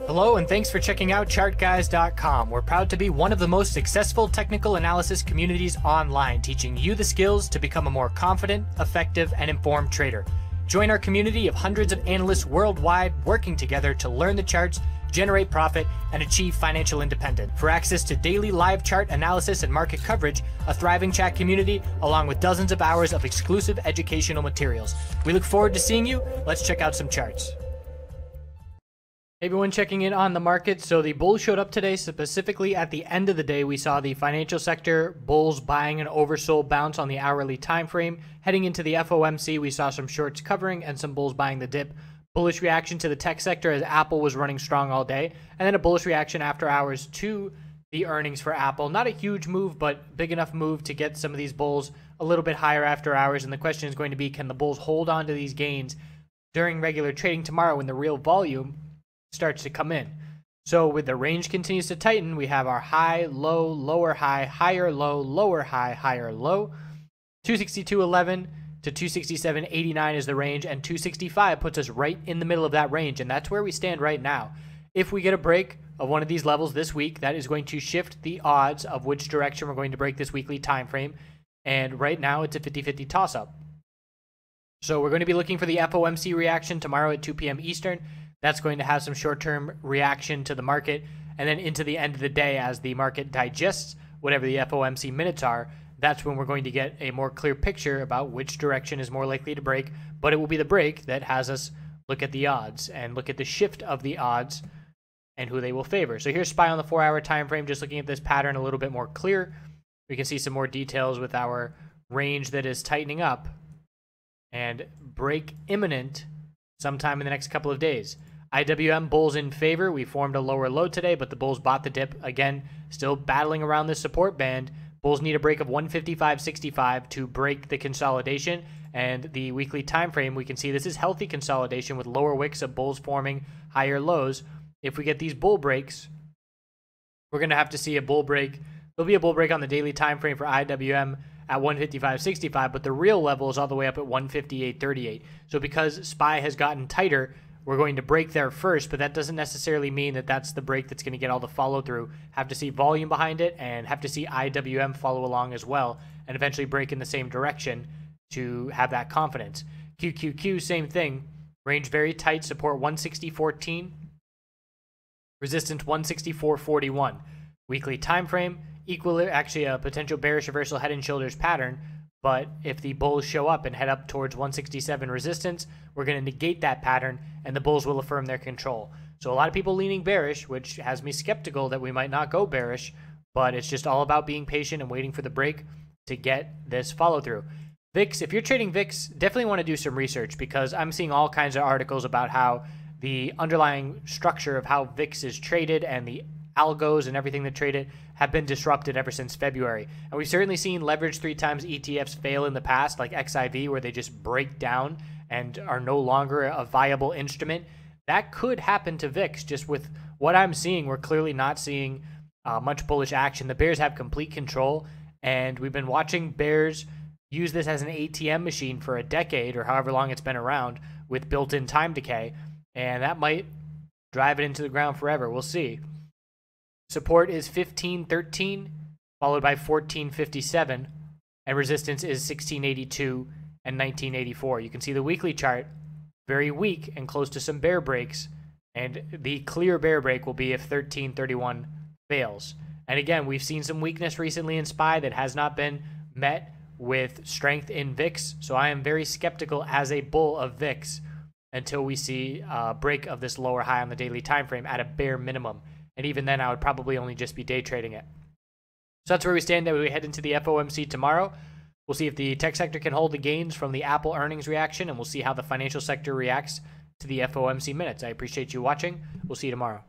Hello and thanks for checking out ChartGuys.com. We're proud to be one of the most successful technical analysis communities online, teaching you the skills to become a more confident, effective, and informed trader. Join our community of hundreds of analysts worldwide working together to learn the charts, generate profit, and achieve financial independence. For access to daily live chart analysis and market coverage, a thriving chat community, along with dozens of hours of exclusive educational materials. We look forward to seeing you. Let's check out some charts. Hey everyone, checking in on the market. So the bulls showed up today. Specifically at the end of the day, we saw the financial sector bulls buying an oversold bounce on the hourly time frame. Heading into the FOMC, we saw some shorts covering and some bulls buying the dip. Bullish reaction to the tech sector as Apple was running strong all day, and then a bullish reaction after hours to the earnings for Apple. Not a huge move, but big enough move to get some of these bulls a little bit higher after hours. And the question is going to be, can the bulls hold on to these gains during regular trading tomorrow when the real volume starts to come in? So with the range continues to tighten, we have our high, low, lower high, higher low, lower high, higher low. 262.11 to 267.89 is the range, and 265 puts us right in the middle of that range, and that's where we stand right now. If we get a break of one of these levels this week, that is going to shift the odds of which direction we're going to break this weekly time frame, and right now it's a 50-50 toss-up. So we're going to be looking for the FOMC reaction tomorrow at 2 p.m. Eastern. That's going to have some short-term reaction to the market, and then into the end of the day as the market digests whatever the FOMC minutes are, that's when we're going to get a more clear picture about which direction is more likely to break. But it will be the break that has us look at the odds and look at the shift of the odds and who they will favor. So here's SPY on the 4-hour time frame, just looking at this pattern a little bit more clear. We can see some more details with our range that is tightening up and break imminent sometime in the next couple of days. IWM bulls in favor. We formed a lower low today, but the bulls bought the dip. Again, still battling around this support band. Bulls need a break of 155.65 to break the consolidation. And the weekly time frame, we can see this is healthy consolidation with lower wicks of bulls forming higher lows. If we get these bull breaks, we're going to have to see a bull break. There'll be a bull break on the daily time frame for IWM at 155.65, but the real level is all the way up at 158.38. So because SPY has gotten tighter, we're going to break there first, but that doesn't necessarily mean that that's the break that's going to get all the follow through. Have to see volume behind it and have to see IWM follow along as well and eventually break in the same direction to have that confidence. QQQ, same thing. Range very tight, support 160.14, resistance 164.41. Weekly time frame, actually a potential bearish reversal head and shoulders pattern. But if the bulls show up and head up towards 167 resistance, we're going to negate that pattern and the bulls will affirm their control. So a lot of people leaning bearish, which has me skeptical that we might not go bearish, but it's just all about being patient and waiting for the break to get this follow through. VIX, if you're trading VIX, definitely want to do some research because I'm seeing all kinds of articles about how the underlying structure of how VIX is traded and the algos and everything that trade it have been disrupted ever since February. And we've certainly seen leverage 3 times ETFs fail in the past, like XIV, where they just break down and are no longer a viable instrument. That could happen to VIX. Just with what I'm seeing, we're clearly not seeing much bullish action. The bears have complete control, and we've been watching bears use this as an ATM machine for a decade or however long it's been around with built-in time decay, and that might drive it into the ground forever. We'll see. Support is 15.13, followed by 14.57, and resistance is 16.82 and 19.84. You can see the weekly chart, very weak and close to some bear breaks, and the clear bear break will be if 13.31 fails. And again, we've seen some weakness recently in SPY that has not been met with strength in VIX, so I am very skeptical as a bull of VIX until we see a break of this lower high on the daily time frame at a bare minimum. And even then, I would probably only just be day trading it. So that's where we stand as we head into the FOMC tomorrow. We'll see if the tech sector can hold the gains from the Apple earnings reaction, and we'll see how the financial sector reacts to the FOMC minutes. I appreciate you watching. We'll see you tomorrow.